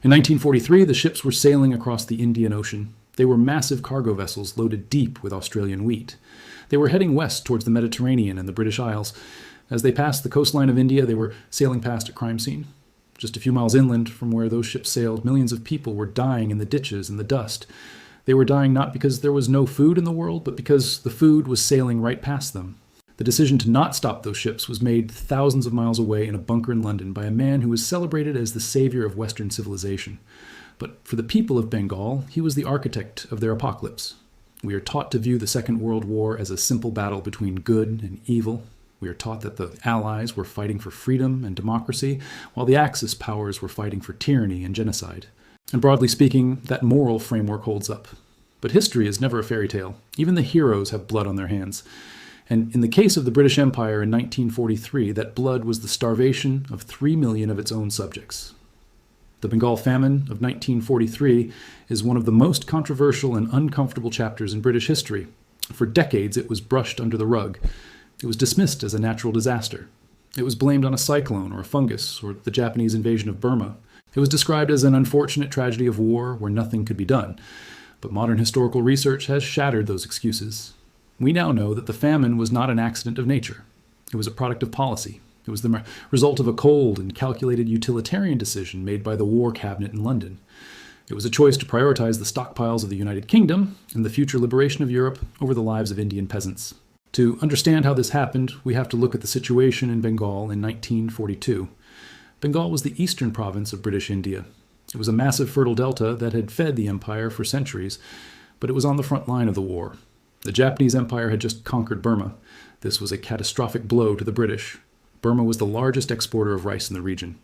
In 1943, the ships were sailing across the Indian Ocean. They were massive cargo vessels loaded deep with Australian wheat. They were heading west towards the Mediterranean and the British Isles. As they passed the coastline of India, they were sailing past a crime scene. Just a few miles inland from where those ships sailed, millions of people were dying in the ditches and the dust. They were dying not because there was no food in the world, but because the food was sailing right past them. The decision to not stop those ships was made thousands of miles away in a bunker in London by a man who was celebrated as the savior of Western civilization. But for the people of Bengal, he was the architect of their apocalypse. We are taught to view the Second World War as a simple battle between good and evil. We are taught that the Allies were fighting for freedom and democracy, while the Axis powers were fighting for tyranny and genocide. And broadly speaking, that moral framework holds up. But history is never a fairy tale. Even the heroes have blood on their hands. And in the case of the British Empire in 1943, that blood was the starvation of 3 million of its own subjects. The Bengal Famine of 1943 is one of the most controversial and uncomfortable chapters in British history. For decades, it was brushed under the rug. It was dismissed as a natural disaster. It was blamed on a cyclone or a fungus or the Japanese invasion of Burma. It was described as an unfortunate tragedy of war where nothing could be done. But modern historical research has shattered those excuses. We now know that the famine was not an accident of nature. It was a product of policy. It was the result of a cold and calculated utilitarian decision made by the War Cabinet in London. It was a choice to prioritize the stockpiles of the United Kingdom and the future liberation of Europe over the lives of Indian peasants. To understand how this happened, we have to look at the situation in Bengal in 1942. Bengal was the eastern province of British India. It was a massive fertile delta that had fed the empire for centuries, but it was on the front line of the war. The Japanese Empire had just conquered Burma. This was a catastrophic blow to the British. Burma was the largest exporter of rice in the region.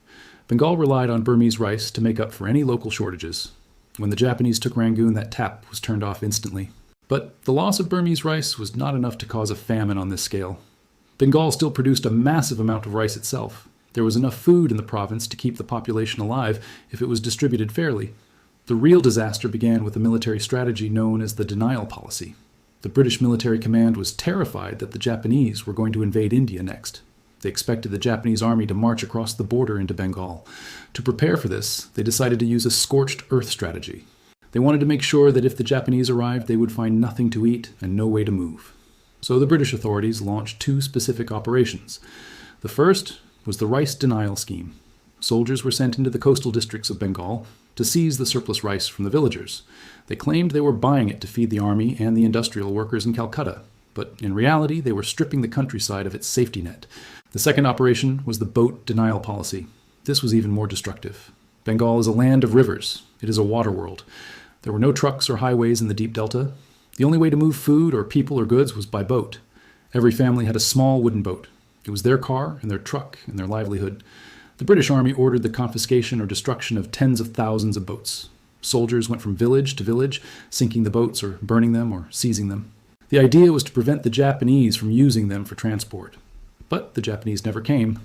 Bengal relied on Burmese rice to make up for any local shortages. When the Japanese took Rangoon, that tap was turned off instantly. But the loss of Burmese rice was not enough to cause a famine on this scale. Bengal still produced a massive amount of rice itself. There was enough food in the province to keep the population alive if it was distributed fairly. The real disaster began with a military strategy known as the denial policy. The British military command was terrified that the Japanese were going to invade India next. They expected the Japanese army to march across the border into Bengal. To prepare for this, they decided to use a scorched earth strategy. They wanted to make sure that if the Japanese arrived, they would find nothing to eat and no way to move. So the British authorities launched 2 specific operations. The first was the rice denial scheme. Soldiers were sent into the coastal districts of Bengal to seize the surplus rice from the villagers. They claimed they were buying it to feed the army and the industrial workers in Calcutta, but in reality they were stripping the countryside of its safety net. The second operation was the boat denial policy. This was even more destructive. Bengal is a land of rivers. It is a water world. There were no trucks or highways in the deep delta. The only way to move food or people or goods was by boat. Every family had a small wooden boat. It was their car and their truck and their livelihood. The British Army ordered the confiscation or destruction of tens of thousands of boats. Soldiers went from village to village, sinking the boats or burning them or seizing them. The idea was to prevent the Japanese from using them for transport. But the Japanese never came.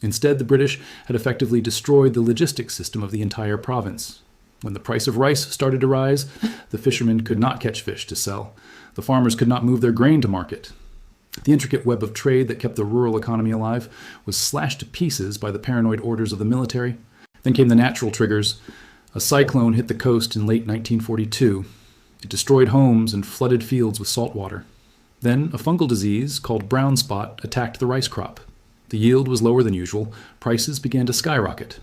Instead, the British had effectively destroyed the logistics system of the entire province. When the price of rice started to rise, the fishermen could not catch fish to sell. The farmers could not move their grain to market. The intricate web of trade that kept the rural economy alive was slashed to pieces by the paranoid orders of the military. Then came the natural triggers. A cyclone hit the coast in late 1942. It destroyed homes and flooded fields with salt water. Then a fungal disease called brown spot attacked the rice crop. The yield was lower than usual. Prices began to skyrocket.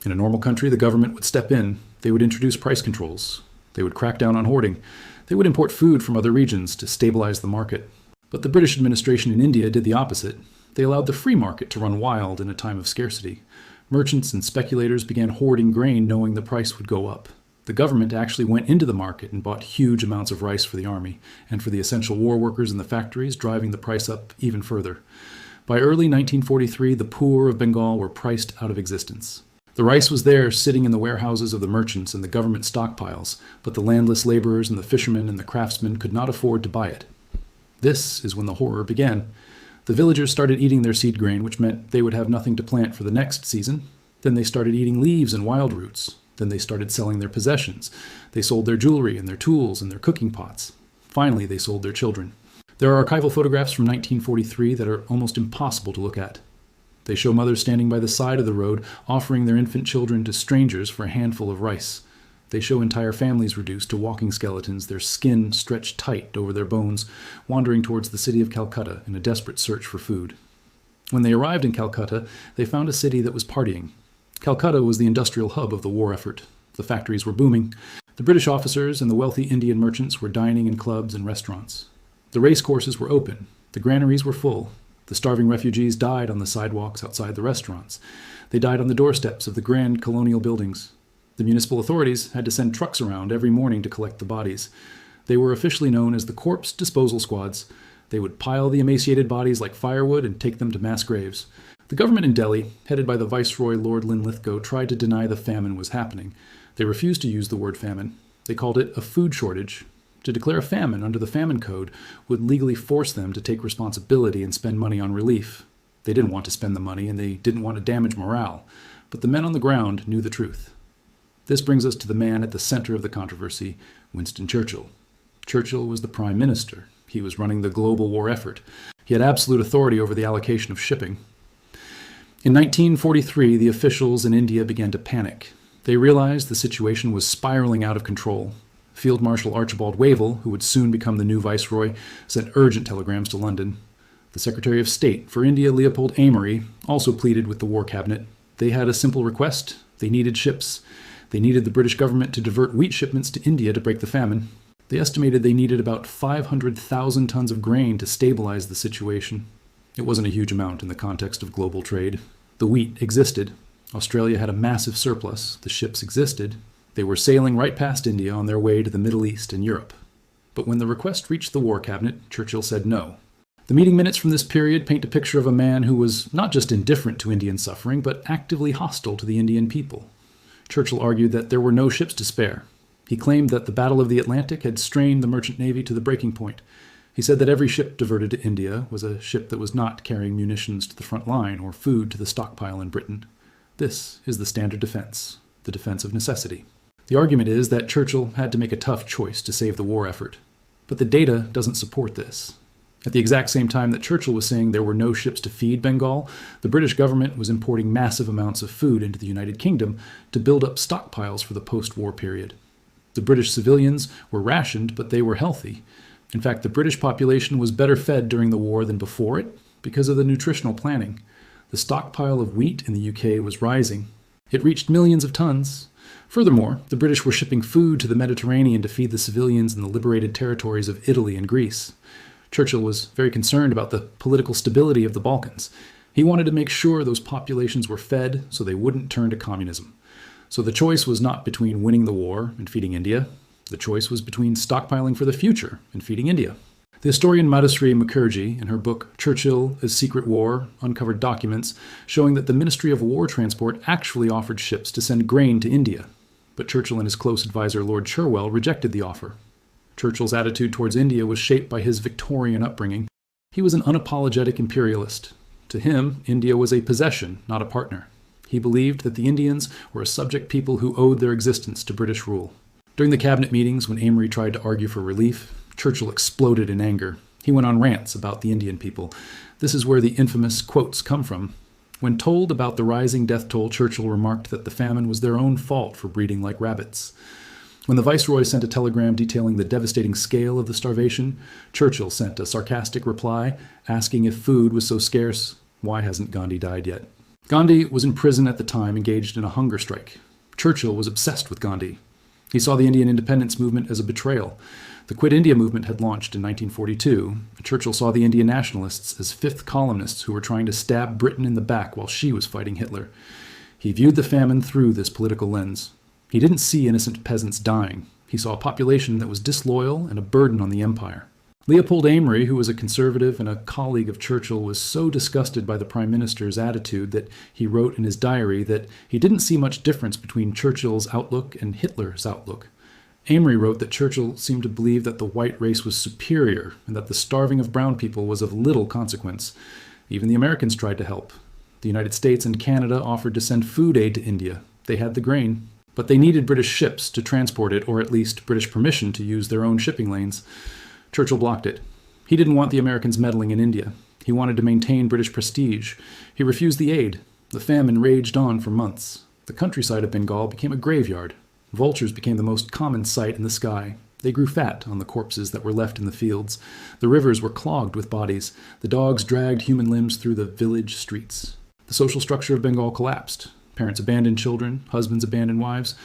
In a normal country, the government would step in. They would introduce price controls. They would crack down on hoarding. They would import food from other regions to stabilize the market. But the British administration in India did the opposite. They allowed the free market to run wild in a time of scarcity. Merchants and speculators began hoarding grain knowing the price would go up. The government actually went into the market and bought huge amounts of rice for the army and for the essential war workers in the factories, driving the price up even further. By early 1943, the poor of Bengal were priced out of existence. The rice was there sitting in the warehouses of the merchants and the government stockpiles, but the landless laborers and the fishermen and the craftsmen could not afford to buy it. This is when the horror began. The villagers started eating their seed grain, which meant they would have nothing to plant for the next season. Then they started eating leaves and wild roots. Then they started selling their possessions. They sold their jewelry and their tools and their cooking pots. Finally, they sold their children. There are archival photographs from 1943 that are almost impossible to look at. They show mothers standing by the side of the road, offering their infant children to strangers for a handful of rice. They show entire families reduced to walking skeletons, their skin stretched tight over their bones, wandering towards the city of Calcutta in a desperate search for food. When they arrived in Calcutta, they found a city that was partying. Calcutta was the industrial hub of the war effort. The factories were booming. The British officers and the wealthy Indian merchants were dining in clubs and restaurants. The race courses were open. The granaries were full. The starving refugees died on the sidewalks outside the restaurants. They died on the doorsteps of the grand colonial buildings. The municipal authorities had to send trucks around every morning to collect the bodies. They were officially known as the Corpse Disposal Squads. They would pile the emaciated bodies like firewood and take them to mass graves. The government in Delhi, headed by the Viceroy Lord Linlithgow, tried to deny the famine was happening. They refused to use the word famine. They called it a food shortage. To declare a famine under the Famine Code would legally force them to take responsibility and spend money on relief. They didn't want to spend the money, and they didn't want to damage morale. But the men on the ground knew the truth. This brings us to the man at the center of the controversy, Winston Churchill. Churchill was the prime minister. He was running the global war effort. He had absolute authority over the allocation of shipping. In 1943, the officials in India began to panic. They realized the situation was spiraling out of control. Field Marshal Archibald Wavell, who would soon become the new viceroy, sent urgent telegrams to London. The Secretary of State for India, Leopold Amory, also pleaded with the War Cabinet. They had a simple request. They needed ships. They needed the British government to divert wheat shipments to India to break the famine. They estimated they needed about 500,000 tons of grain to stabilize the situation. It wasn't a huge amount in the context of global trade. The wheat existed. Australia had a massive surplus. The ships existed. They were sailing right past India on their way to the Middle East and Europe. But when the request reached the War Cabinet, Churchill said no. The meeting minutes from this period paint a picture of a man who was not just indifferent to Indian suffering, but actively hostile to the Indian people. Churchill argued that there were no ships to spare. He claimed that the Battle of the Atlantic had strained the merchant navy to the breaking point. He said that every ship diverted to India was a ship that was not carrying munitions to the front line or food to the stockpile in Britain. This is the standard defense, the defense of necessity. The argument is that Churchill had to make a tough choice to save the war effort. But the data doesn't support this. At the exact same time that Churchill was saying there were no ships to feed Bengal, the British government was importing massive amounts of food into the United Kingdom to build up stockpiles for the post-war period. The British civilians were rationed, but they were healthy. In fact, the British population was better fed during the war than before it because of the nutritional planning. The stockpile of wheat in the UK was rising. It reached millions of tons. Furthermore, the British were shipping food to the Mediterranean to feed the civilians in the liberated territories of Italy and Greece. Churchill was very concerned about the political stability of the Balkans. He wanted to make sure those populations were fed so they wouldn't turn to communism. So the choice was not between winning the war and feeding India. The choice was between stockpiling for the future and feeding India. The historian Madhusri Mukherjee, in her book Churchill, A Secret War, uncovered documents showing that the Ministry of War Transport actually offered ships to send grain to India. But Churchill and his close advisor Lord Cherwell rejected the offer. Churchill's attitude towards India was shaped by his Victorian upbringing. He was an unapologetic imperialist. To him, India was a possession, not a partner. He believed that the Indians were a subject people who owed their existence to British rule. During the cabinet meetings, when Amory tried to argue for relief, Churchill exploded in anger. He went on rants about the Indian people. This is where the infamous quotes come from. When told about the rising death toll, Churchill remarked that the famine was their own fault for breeding like rabbits. When the Viceroy sent a telegram detailing the devastating scale of the starvation, Churchill sent a sarcastic reply asking if food was so scarce, why hasn't Gandhi died yet? Gandhi was in prison at the time, engaged in a hunger strike. Churchill was obsessed with Gandhi. He saw the Indian independence movement as a betrayal. The Quit India movement had launched in 1942. Churchill saw the Indian nationalists as fifth columnists who were trying to stab Britain in the back while she was fighting Hitler. He viewed the famine through this political lens. He didn't see innocent peasants dying. He saw a population that was disloyal and a burden on the empire. Leopold Amory, who was a conservative and a colleague of Churchill, was so disgusted by the Prime Minister's attitude that he wrote in his diary that he didn't see much difference between Churchill's outlook and Hitler's outlook. Amory wrote that Churchill seemed to believe that the white race was superior and that the starving of brown people was of little consequence. Even the Americans tried to help. The United States and Canada offered to send food aid to India. They had the grain, but they needed British ships to transport it, or at least British permission to use their own shipping lanes. Churchill blocked it. He didn't want the Americans meddling in India. He wanted to maintain British prestige. He refused the aid. The famine raged on for months. The countryside of Bengal became a graveyard. Vultures became the most common sight in the sky. They grew fat on the corpses that were left in the fields. The rivers were clogged with bodies. The dogs dragged human limbs through the village streets. The social structure of Bengal collapsed. Parents abandoned children. Husbands abandoned wives.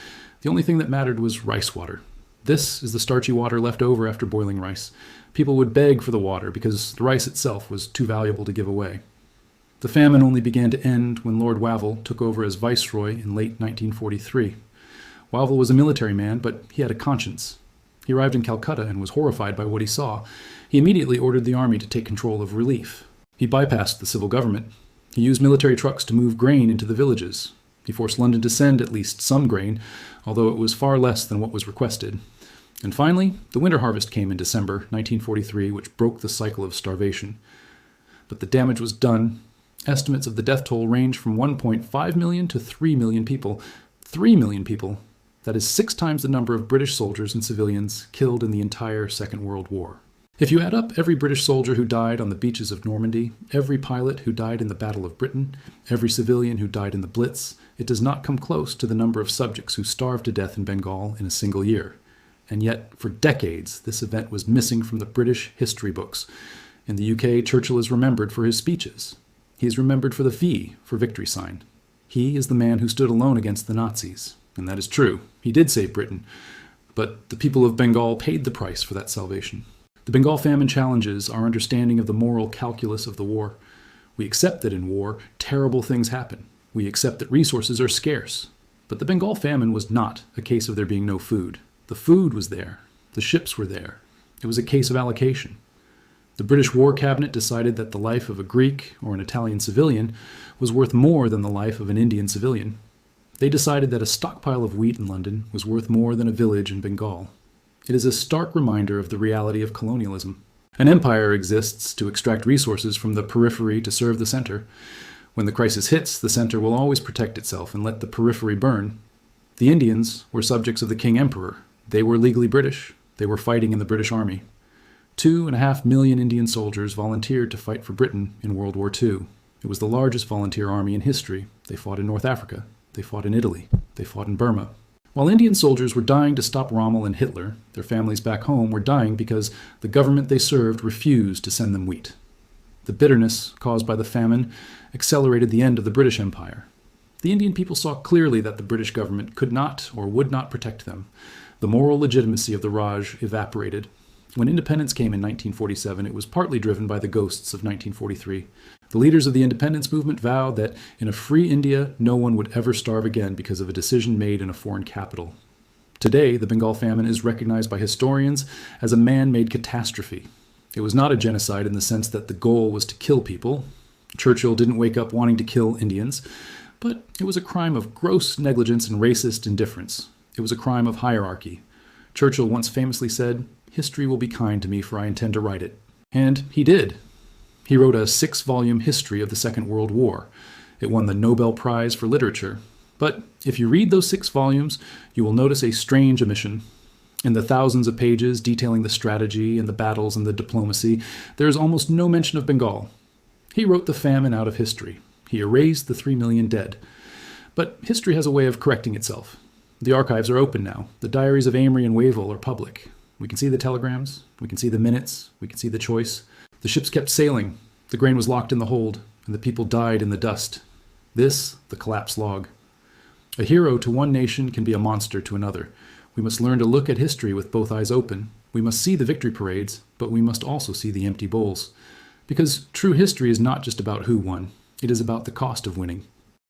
The only thing that mattered was rice water. This is the starchy water left over after boiling rice. People would beg for the water because the rice itself was too valuable to give away. The famine only began to end when Lord Wavell took over as viceroy in late 1943. Wavell was a military man, but he had a conscience. He arrived in Calcutta and was horrified by what he saw. He immediately ordered the army to take control of relief. He bypassed the civil government. He used military trucks to move grain into the villages. He forced London to send at least some grain, although it was far less than what was requested. And finally, the winter harvest came in December 1943, which broke the cycle of starvation. But the damage was done. Estimates of the death toll range from 1.5 million to 3 million people. 3 million people. That is 6 times the number of British soldiers and civilians killed in the entire Second World War. If you add up every British soldier who died on the beaches of Normandy, every pilot who died in the Battle of Britain, every civilian who died in the Blitz, it does not come close to the number of subjects who starved to death in Bengal in a single year. And yet, for decades, this event was missing from the British history books. In the UK, Churchill is remembered for his speeches. He is remembered for the V for victory sign. He is the man who stood alone against the Nazis. And that is true. He did save Britain. But the people of Bengal paid the price for that salvation. The Bengal famine challenges our understanding of the moral calculus of the war. We accept that in war, terrible things happen. We accept that resources are scarce. But the Bengal famine was not a case of there being no food. The food was there. The ships were there. It was a case of allocation. The British War Cabinet decided that the life of a Greek or an Italian civilian was worth more than the life of an Indian civilian. They decided that a stockpile of wheat in London was worth more than a village in Bengal. It is a stark reminder of the reality of colonialism. An empire exists to extract resources from the periphery to serve the center. When the crisis hits, the center will always protect itself and let the periphery burn. The Indians were subjects of the King Emperor. They were legally British. They were fighting in the British Army. 2.5 million Indian soldiers volunteered to fight for Britain in World War II. It was the largest volunteer army in history. They fought in North Africa. They fought in Italy. They fought in Burma. While Indian soldiers were dying to stop Rommel and Hitler, their families back home were dying because the government they served refused to send them wheat. The bitterness caused by the famine accelerated the end of the British Empire. The Indian people saw clearly that the British government could not or would not protect them. The moral legitimacy of the Raj evaporated. When independence came in 1947, it was partly driven by the ghosts of 1943. The leaders of the independence movement vowed that in a free India, no one would ever starve again because of a decision made in a foreign capital. Today, the Bengal famine is recognized by historians as a man-made catastrophe. It was not a genocide in the sense that the goal was to kill people. Churchill didn't wake up wanting to kill Indians, but it was a crime of gross negligence and racist indifference. It was a crime of hierarchy. Churchill once famously said, "History will be kind to me, for I intend to write it." And he did. He wrote a 6-volume history of the Second World War. It won the Nobel Prize for Literature. But if you read those 6 volumes, you will notice a strange omission. In the thousands of pages detailing the strategy and the battles and the diplomacy, there is almost no mention of Bengal. He wrote the famine out of history. He erased the 3 million dead. But history has a way of correcting itself. The archives are open now. The diaries of Amory and Wavell are public. We can see the telegrams. We can see the minutes. We can see the choice. The ships kept sailing. The grain was locked in the hold, and the people died in the dust. This, the collapse log. A hero to one nation can be a monster to another. We must learn to look at history with both eyes open. We must see the victory parades, but we must also see the empty bowls. Because true history is not just about who won. It is about the cost of winning.